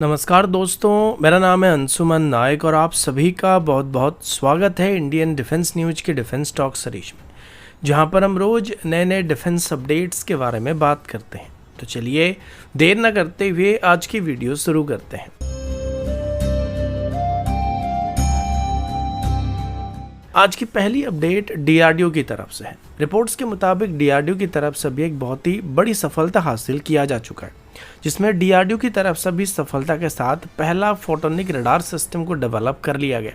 नमस्कार दोस्तों, मेरा नाम है अंशुमन नायक और आप सभी का बहुत बहुत स्वागत है इंडियन डिफेंस न्यूज के डिफेंस टॉक सीरीज में, जहां पर हम रोज नए नए डिफेंस अपडेट्स के बारे में बात करते हैं। तो चलिए देर न करते हुए आज की वीडियो शुरू करते हैं। आज की पहली अपडेट डीआरडीओ की तरफ से है। रिपोर्ट्स के मुताबिक डीआरडीओ की तरफ से भी एक बहुत ही बड़ी सफलता हासिल किया जा चुका है, जिसमें डीआरडीओ की तरफ से भी सफलता के साथ पहला फोटोनिक रडार सिस्टम को डेवलप कर लिया गया।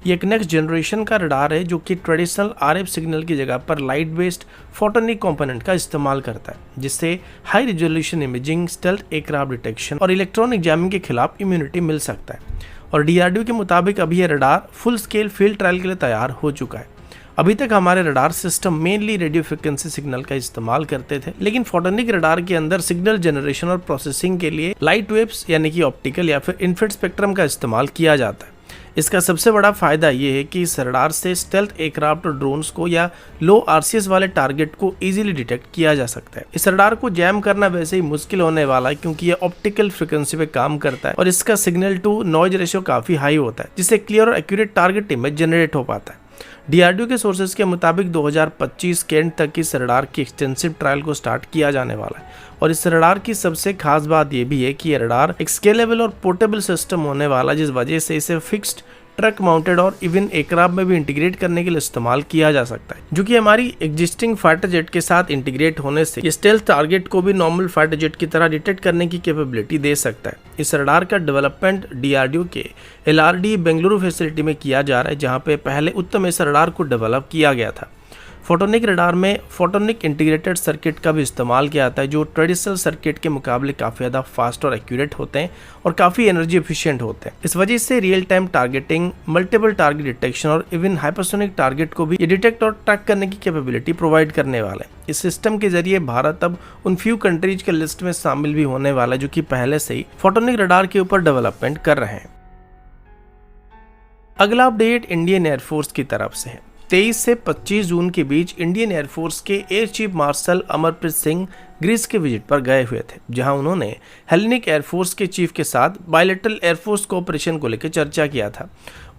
ये एक नेक्स्ट जनरेशन का रडार है जो कि ट्रेडिशनल आरएफ सिग्नल की जगह पर लाइट बेस्ड फोटोनिक कंपोनेंट का इस्तेमाल करता है, जिससे high resolution imaging, stealth aircraft detection और इलेक्ट्रॉनिक जैमिंग के खिलाफ इम्यूनिटी मिल सकता है। और डीआरडीओ के मुताबिक अभी यह radar full scale field trial के लिए तैयार हो चुका है। अभी तक हमारे radar system mainly radio frequency signal का इस्तेमाल करते थे, लेकिन फोटोनिक रडार के अंदर सिग्नल जनरेशन और प्रोसेसिंग के लिए लाइट वेव्स यानी कि ऑप्टिकल या फिर इंफ्रारेड स्पेक्ट्रम का इस्तेमाल किया जाता है। इसका सबसे बड़ा फायदा ये है कि इस रडार से स्टेल्थ एयरक्राफ्ट और ड्रोन्स को या लो आरसीएस वाले टारगेट को इजीली डिटेक्ट किया जा सकता है। इस रडार को जैम करना वैसे ही मुश्किल होने वाला है, क्योंकि ये ऑप्टिकल फ्रिक्वेंसी पे काम करता है और इसका सिग्नल टू नॉइज रेशियो काफी हाई होता है, जिससे क्लियर और एक्यूरेट टारगेट इमेज जनरेट हो पाता है। डीआरडीओ के सोर्सेज के मुताबिक 2025 के एंड तक इस रडार की एक्सटेंसिव ट्रायल को स्टार्ट किया जाने वाला है। और इस रडार की सबसे खास बात यह भी है कि यह रडार एक स्केलेबल और पोर्टेबल सिस्टम होने वाला है, जिस वजह से इसे फिक्स्ड, ट्रक माउंटेड और इवन एयरक्राफ्ट में भी इंटीग्रेट करने के लिए इस्तेमाल किया जा सकता है, जो कि हमारी एग्जिस्टिंग फाइटर जेट के साथ इंटीग्रेट होने से ये स्टेल्थ टारगेट को भी नॉर्मल फाइटर जेट की तरह डिटेक्ट करने की कैपेबिलिटी दे सकता है। इस रडार का डेवलपमेंट डीआरडीओ के एलआरडी बेंगलुरु फैसिलिटी में किया जा रहा है, जहां पे पहले उत्तम इस रडार को डेवलप किया गया था। फोटोनिक रडार में फोटोनिक इंटीग्रेटेड सर्किट का भी इस्तेमाल किया जाता है, जो ट्रेडिशनल सर्किट के मुकाबले काफ़ी ज़्यादा फास्ट और एक्यूरेट होते हैं और काफ़ी एनर्जी एफिशिएंट होते हैं। इस वजह से real time targeting, multiple target detection और इवन हाइपरसोनिक टारगेट को भी ये डिटेक्ट और ट्रैक करने की कैपेबिलिटी प्रोवाइड करने वाला है। इस सिस्टम के जरिए भारत अब उन फ्यू कंट्रीज के लिस्ट में शामिल भी होने वाला है जो कि पहले से ही फोटोनिक रडार के ऊपर डेवलपमेंट कर रहे हैं। अगला अपडेट इंडियन एयरफोर्स की तरफ से है। 23 से 25 जून के बीच इंडियन एयरफोर्स के air chief marshal Amarpreet Singh Greece के विजिट पर गए हुए थे, जहां उन्होंने हेलेनिक एयरफोर्स के चीफ के साथ बायलैटरल एयरफोर्स कोऑपरेशन को लेकर चर्चा किया था।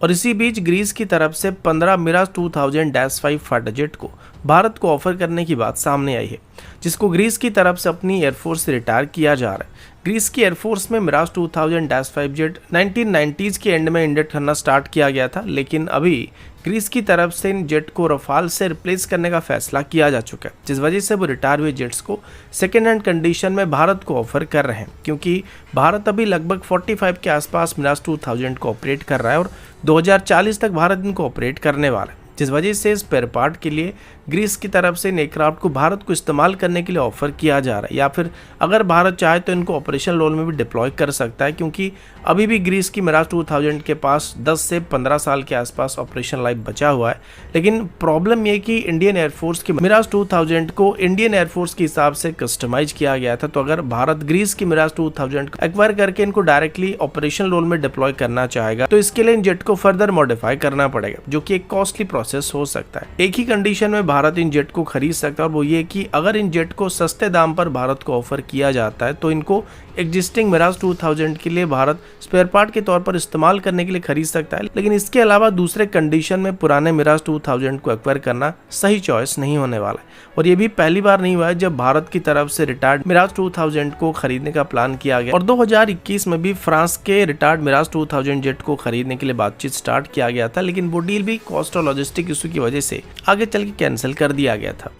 और इसी बीच ग्रीस की तरफ से 15 मिराज 2000-5 फाइटर जेट को भारत को ऑफर करने की बात सामने आई है, जिसको ग्रीस की तरफ से अपनी एयरफोर्स से रिटायर किया जा रहा है। ग्रीस की एयरफोर्स में मिराज 2000-5 जेट 1990s के एंड में इंडक्ट करना स्टार्ट किया गया था, लेकिन अभी ग्रीस की तरफ से इन जेट को रफाल से रिप्लेस करने का फैसला किया जा चुका है, जिस वजह से वो रिटायर हुए जेट्स को सेकेंड हैंड कंडीशन में भारत को ऑफर कर रहे हैं, क्योंकि भारत अभी लगभग 45 के आसपास मिराज 2000 को ऑपरेट कर रहा है और 2040 तक भारत इनको ऑपरेट करने वाला है, जिस वजह से स्पेयर पार्ट के लिए ग्रीस की तरफ से इन एयरक्राफ्ट को भारत को इस्तेमाल करने के लिए ऑफर किया जा रहा है, या फिर अगर भारत चाहे तो इनको ऑपरेशनल रोल में भी डिप्लॉय कर सकता है, क्योंकि अभी भी ग्रीस की मिराज 2000 के पास 10 से 15 साल के आसपास ऑपरेशन लाइफ बचा हुआ है। लेकिन प्रॉब्लम यह कि इंडियन एयरफोर्स की मिराज 2000 को इंडियन एयरफोर्स के हिसाब से कस्टमाइज किया गया था, तो अगर भारत ग्रीस की मिराज 2000 को एक्वायर करके इनको डायरेक्टली ऑपरेशनल रोल में डिप्लॉय करना चाहेगा, तो इसके लिए इन जेट को फर्दर मॉडिफाई करना पड़ेगा, जो कि एक कॉस्टली प्रोसेस हो सकता है। एक ही कंडीशन में भारत इन जेट को खरीद सकता है, और वो ये कि अगर इन जेट को सस्ते दाम पर भारत को ऑफर किया जाता है तो इनको एग्जिस्टिंग मिराज 2000 के लिए भारत स्पेयर पार्ट के तौर पर इस्तेमाल करने के लिए खरीद सकता है, लेकिन इसके अलावा दूसरे कंडीशन में पुराने मिराज 2000 को एक्वायर करना सही चॉइस नहीं होने वाला है। और ये भी पहली बार नहीं हुआ है जब भारत की तरफ से रिटायर्ड मिराज 2000 को खरीदने का प्लान किया गया, और 2021 में भी फ्रांस के रिटायर्ड मिराज 2000 जेट को खरीदने के लिए बातचीत स्टार्ट किया गया था, लेकिन वो डील भी कॉस्ट और लॉजिस्टिक इशू की वजह से आगे चल के कैंसिल कर दिया गया था।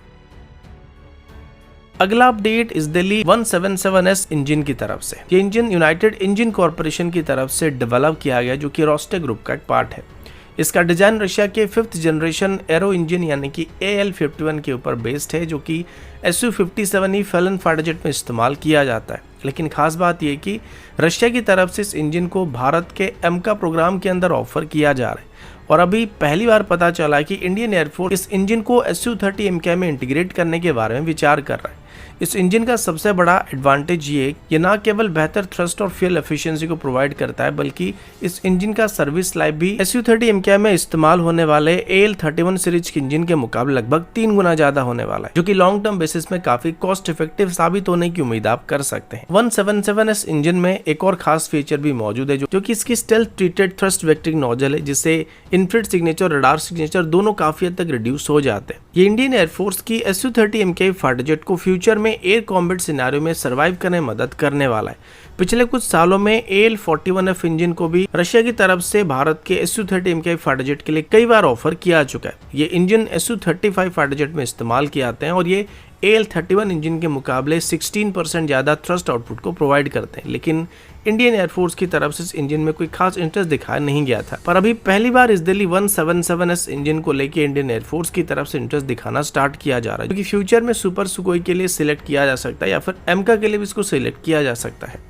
अगला अपडेट इस दिल्ली 177S इंजन की तरफ से। ये इंजन यूनाइटेड इंजन कॉर्पोरेशन की तरफ से डेवलप किया गया, जो कि रोस्टे ग्रुप का एक पार्ट है। इसका डिजाइन रशिया के 5th जनरेशन एरो इंजन यानी कि AL51 के ऊपर बेस्ड है, जो कि Su-57E फैलन फाइटर जेट में इस्तेमाल किया जाता है। लेकिन खास बात यह कि रशिया की तरफ से इस इंजन को भारत के एमका प्रोग्राम के अंदर ऑफर किया जा रहा है, और अभी पहली बार पता चला कि इंडियन एयरफोर्स इस इंजन को Su-30 MK में इंटीग्रेट करने के बारे में विचार कर रहा है। इस इंजन का सबसे बड़ा एडवांटेज ये ना केवल बेहतर थ्रस्ट और फ्यूल एफिशिएंसी को प्रोवाइड करता है, बल्कि इस इंजन का सर्विस लाइफ भी SU30 MKI में इस्तेमाल होने वाले AL31 सीरीज के इंजन के मुकाबले लगभग 3 गुना ज्यादा होने वाला है, जो कि लॉन्ग टर्म बेसिस में काफी कॉस्ट इफेक्टिव साबित होने की उम्मीद आप कर सकते हैं। 177S इंजन में एक और खास फीचर भी मौजूद है जो कि इसकी stealth treated thrust vectoring nozzle है, जिससे इन्फ्रारेड सिग्नेचर और रडार सिग्नेचर दोनों काफी हद तक रिड्यूस हो जाते हैं। ये इंडियन एयरफोर्स की SU30 MKI फाइटर जेट को फ्यूचर में एयर कॉम्बैट सिनेरियो में सर्वाइव करने में मदद करने वाला है। पिछले कुछ सालों में AL41F इंजन को भी रशिया की तरफ से भारत के SU30 MKI फाइटर जेट के लिए कई बार ऑफर किया चुका है। ये इंजन SU35 फाइटर जेट में इस्तेमाल किए जाते हैं और ये AL31 इंजन के मुकाबले 16% ज़्यादा थ्रस्ट आउटपुट को प्रोवाइड करते हैं, लेकिन इंडियन एयरफोर्स की तरफ से इस इंजन में कोई खास इंटरेस्ट दिखाया नहीं गया था। पर अभी पहली बार इस दिल्ली 177S इंजन को लेकर इंडियन एयरफोर्स की तरफ से इंटरेस्ट दिखाना स्टार्ट किया जा रहा है, क्योंकि फ्यूचर में सुपर सुकोई के लिए सिलेक्ट किया जा सकता है या फिर एमका के लिए भी इसको सिलेक्ट किया जा सकता है।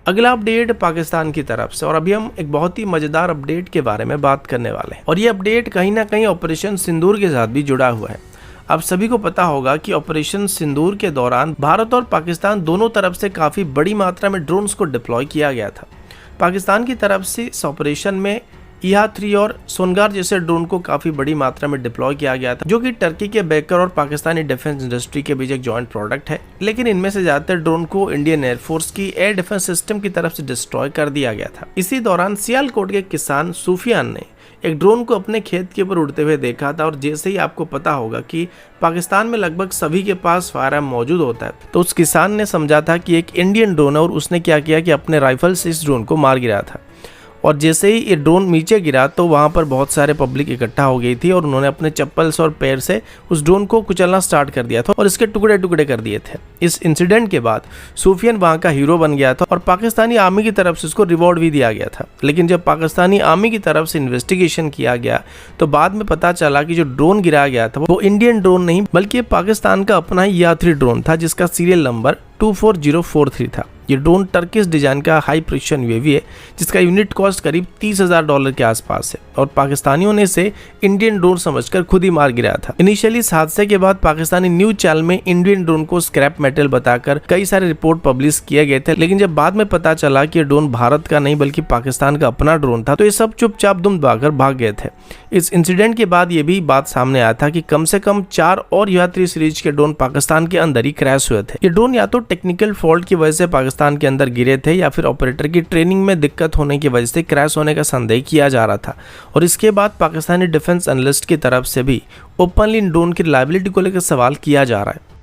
अगला अपडेट पाकिस्तान की तरफ से, और अभी हम एक बहुत ही मजेदार अपडेट के बारे में बात करने वाले हैं, और ये अपडेट कहीं ना कहीं ऑपरेशन सिंदूर के साथ भी जुड़ा हुआ है। आप सभी को पता होगा कि ऑपरेशन सिंदूर के दौरान भारत और पाकिस्तान दोनों तरफ से काफी बड़ी मात्रा में ड्रोन्स को डिप्लॉय किया गया था। पाकिस्तान की तरफ से इस ऑपरेशन में EHA-3 और सोनगार जैसे ड्रोन को काफी बड़ी मात्रा में डिप्लॉय किया गया था, जो कि टर्की के बेकर और पाकिस्तानी डिफेंस इंडस्ट्री के बीच एक जॉइंट प्रोडक्ट है। लेकिन इनमें से ज्यादातर ड्रोन को इंडियन एयरफोर्स की एयर डिफेंस सिस्टम की तरफ से डिस्ट्रॉय कर दिया गया था। इसी दौरान सियालकोट के किसान सूफियान ने एक ड्रोन को अपने खेत के ऊपर उड़ते हुए देखा था, और जैसे ही आपको पता होगा कि पाकिस्तान में लगभग सभी के पास फायरआर्म मौजूद होता है, तो उस किसान ने समझा था कि एक इंडियन ड्रोन है, और उसने क्या किया कि अपने राइफल से इस ड्रोन को मार गिरा था। और जैसे ही ये ड्रोन नीचे गिरा तो वहाँ पर बहुत सारे पब्लिक इकट्ठा हो गई थी, और उन्होंने अपने चप्पल्स और पैर से उस ड्रोन को कुचलना स्टार्ट कर दिया था और इसके टुकड़े टुकड़े कर दिए थे। इस इंसिडेंट के बाद सूफियान वहाँ का हीरो बन गया था और पाकिस्तानी आर्मी की तरफ से उसको रिवॉर्ड भी दिया गया था। लेकिन जब पाकिस्तानी आर्मी की तरफ से इन्वेस्टिगेशन किया गया तो बाद में पता चला कि जो ड्रोन गिराया गया था वो इंडियन ड्रोन नहीं, बल्कि पाकिस्तान का अपना ही EHA-3 ड्रोन था, जिसका सीरियल नंबर 24043 था। ये ड्रोन टर्किश डिजाइन का हाई प्रिसिशन UAV है, जिसका यूनिट कॉस्ट करीब $30,000 के आसपास है, और पाकिस्तानियों ने इसे इंडियन ड्रोन समझकर खुद ही मार गिराया था। इनिशियली इस हादसे के बाद पाकिस्तानी न्यूज चैनल में इंडियन ड्रोन को स्क्रैप मेटल बताकर कई सारे रिपोर्ट पब्लिश किए गए थे, लेकिन जब बाद में पता चला कि ये ड्रोन भारत का नहीं बल्कि पाकिस्तान का अपना ड्रोन था, तो ये सब चुपचाप दुम दबाकर भाग गए थे। इस इंसिडेंट के बाद ये भी बात सामने आया था कि कम से कम 4 और EHA-3 सीरीज के ड्रोन पाकिस्तान के अंदर ही क्रैश हुए थे। ये ड्रोन या तो टेक्निकल फॉल्ट की वजह से पाकिस्तान के अंदर गिरे थे, या फिर ऑपरेटर की ट्रेनिंग में दिक्कत होने की वजह से क्रैश होने का संदेह किया जा रहा था। और इसके बाद पाकिस्तानी डिफेंस एनालिस्ट की तरफ से भी ओपनली इन ड्रोन की रिलायबिलिटी को लेकर सवाल किया जा रहा है।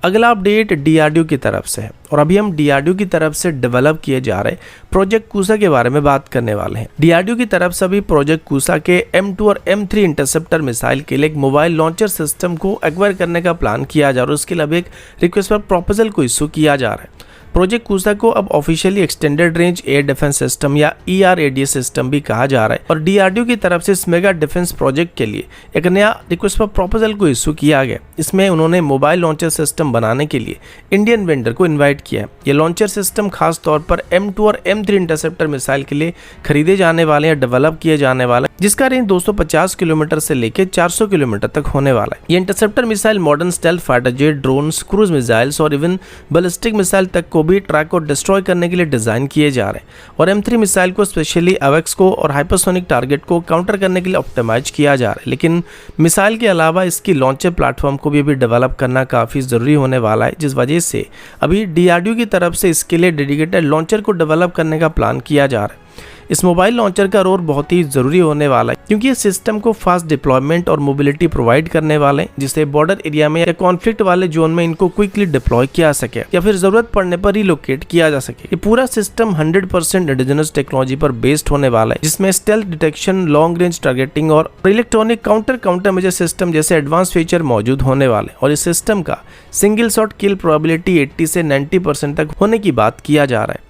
अगला अपडेट DRDO की तरफ से है, और अभी हम DRDO की तरफ से डेवलप किए जा रहे प्रोजेक्ट कूसा के बारे में बात करने वाले हैं। DRDO की तरफ से अभी प्रोजेक्ट कूसा के M2 और M3 इंटरसेप्टर मिसाइल के लिए एक मोबाइल लॉन्चर सिस्टम को एक्वायर करने का प्लान किया जा रहा है, और उसके लिए अब एक रिक्वेस्ट फॉर प्रपोजल को इशू किया जा रहा है। प्रोजेक्ट कूसा को अब officially extended range air defence system या ERADS सिस्टम भी कहा जा रहा है, और DRDO की तरफ से इस मेगा डिफेंस प्रोजेक्ट के लिए एक नया रिक्वेस्ट फॉर प्रपोजल को इशू किया गया। इसमें उन्होंने मोबाइल लॉन्चर सिस्टम बनाने के लिए इंडियन वेंडर को इन्वाइट किया है। ये लॉन्चर सिस्टम खास तौर पर M2 और M3 इंटरसेप्टर मिसाइल के लिए खरीदे जाने वाले या डेवलप किए जाने वाले, जिसका रेंज 250 किलोमीटर से लेकर 400 किलोमीटर तक होने वाला है। ये interceptor missile modern stealth fighter jet, drones, cruise missiles और इवन बैलिस्टिक मिसाइल तक को भी ट्रैक और डिस्ट्रॉय करने के लिए डिजाइन किए जा रहे हैं, और M3 मिसाइल को स्पेशली AWACS को और हाइपरसोनिक टारगेट को काउंटर करने के लिए ऑप्टिमाइज किया जा रहा है। लेकिन मिसाइल के अलावा इसकी लॉन्चर प्लेटफॉर्म को भी अभी डेवलप करना काफी जरूरी होने वाला है, जिस वजह से अभी DRDO की तरफ से इसके लिए डेडिकेटेड लॉन्चर को डेवलप करने का प्लान किया जा रहा है। इस मोबाइल लॉन्चर का रोल बहुत ही जरूरी होने वाला है, क्योंकि ये सिस्टम को फास्ट डिप्लॉयमेंट और मोबिलिटी प्रोवाइड करने वाले हैं, जिससे बॉर्डर एरिया में या कॉन्फ्लिक्ट वाले जोन में इनको क्विकली डिप्लॉय किया सके या फिर जरूरत पड़ने पर रिलोकेट किया जा सके। ये पूरा सिस्टम 100% इंडिजिनस टेक्नोलॉजी पर बेस्ड होने वाला है, जिसमें stealth detection, long range targeting और इलेक्ट्रॉनिक काउंटर मेजर सिस्टम जैसे एडवांस फीचर मौजूद होने वाले, और इस सिस्टम का सिंगल शॉट किल प्रोबेबिलिटी 80 से 90% तक होने की बात किया जा रहा है।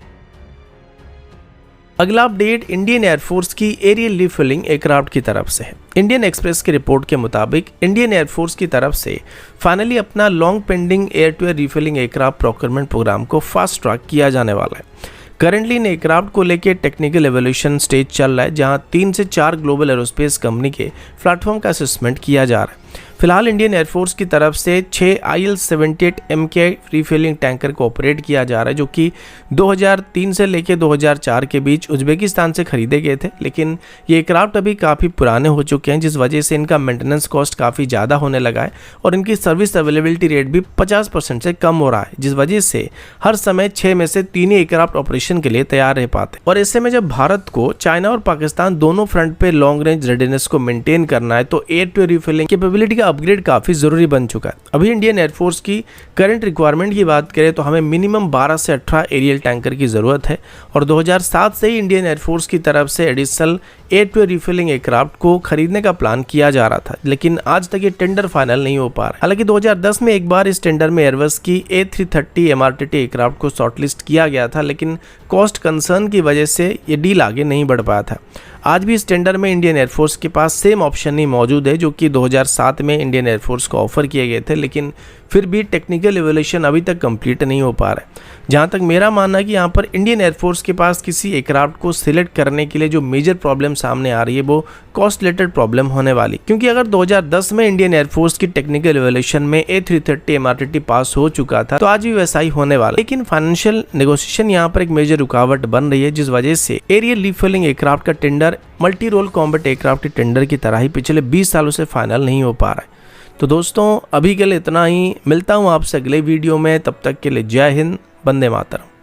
अगला अपडेट इंडियन एयरफोर्स की एरियल रिफिलिंग एयरक्राफ्ट की तरफ से है। इंडियन एक्सप्रेस की रिपोर्ट के मुताबिक इंडियन एयरफोर्स की तरफ से फाइनली अपना long pending air to air refilling aircraft procurement program को फास्ट ट्रैक किया जाने वाला है। करंटली इन एयरक्राफ्ट को लेकर टेक्निकल एवोल्यूशन स्टेज चल रहा है, जहां 3 से 4 ग्लोबल एरोस्पेस कंपनी के प्लेटफॉर्म का असेसमेंट किया जा रहा है। फिलहाल इंडियन एयरफोर्स की तरफ से 6 IL-78M के रिफिलिंग टैंकर को ऑपरेट किया जा रहा है, जो कि 2003 से लेकर 2004 के बीच उज्बेकिस्तान से खरीदे गए थे। लेकिन ये एयरक्राफ्ट अभी काफ़ी पुराने हो चुके हैं, जिस वजह से इनका मेंटेनेंस कॉस्ट काफ़ी ज़्यादा होने लगा है और इनकी सर्विस अवेलेबिलिटी रेट भी 50% से कम हो रहा है, जिस वजह से हर समय 6 में से 3 ही एयरक्राफ्ट ऑपरेशन के लिए तैयार रह पाते। और ऐसे में जब भारत को चाइना और पाकिस्तान दोनों फ्रंट पे लॉन्ग रेंज रेडीनेस को मेंटेन करना है, तो एयर टू रिफिलिंग कैपेबिलिटी का अपग्रेड काफ़ी ज़रूरी बन चुका है। अभी इंडियन एयरफोर्स की करंट रिक्वायरमेंट की बात करें तो हमें मिनिमम 12 से 18 एरियल टैंकर की ज़रूरत है और 2007 से ही इंडियन एयरफोर्स की तरफ से additional air to refilling aircraft को खरीदने का प्लान किया जा रहा था, लेकिन आज तक ये टेंडर फाइनल नहीं हो पा रहा है। हालांकि 2010 में एक बार इस टेंडर में एयरबस की A330 MRTT एयरक्राफ्ट को शॉर्टलिस्ट किया गया था, लेकिन कॉस्ट कंसर्न की वजह से ये डील आगे नहीं बढ़ पाया था। आज भी इस टेंडर में इंडियन एयरफोर्स के पास सेम ऑप्शन ही मौजूद है जो कि 2007 में इंडियन एयरफोर्स को ऑफर किए गए थे, लेकिन फिर भी टेक्निकल इवोल्यूशन अभी तक कंप्लीट नहीं हो पा रहा है। जहां तक मेरा मानना है कि यहाँ पर इंडियन एयरफोर्स के पास किसी एयरक्राफ्ट को सिलेक्ट करने के लिए जो मेजर प्रॉब्लम सामने आ रही है वो कॉस्ट रिलेटेड प्रॉब्लम होने वाली, क्योंकि अगर 2010 में इंडियन एयरफोर्स की टेक्निकल इवोल्यूशन में A330 MRTT पास हो चुका था तो आज भी वैसा ही होने वाला। लेकिन फाइनेंशियल नेगोशिएशन यहाँ पर एक मेजर रुकावट बन रही है, जिस वजह से एरियल रिफिलिंग एयरक्राफ्ट का tender multi role combat aircraft के टेंडर की तरह ही पिछले 20 सालों से फाइनल नहीं हो पा रहा है। तो दोस्तों अभी के लिए इतना ही, मिलता हूँ आपसे अगले वीडियो में, तब तक के लिए जय हिंद, वंदे मातरम।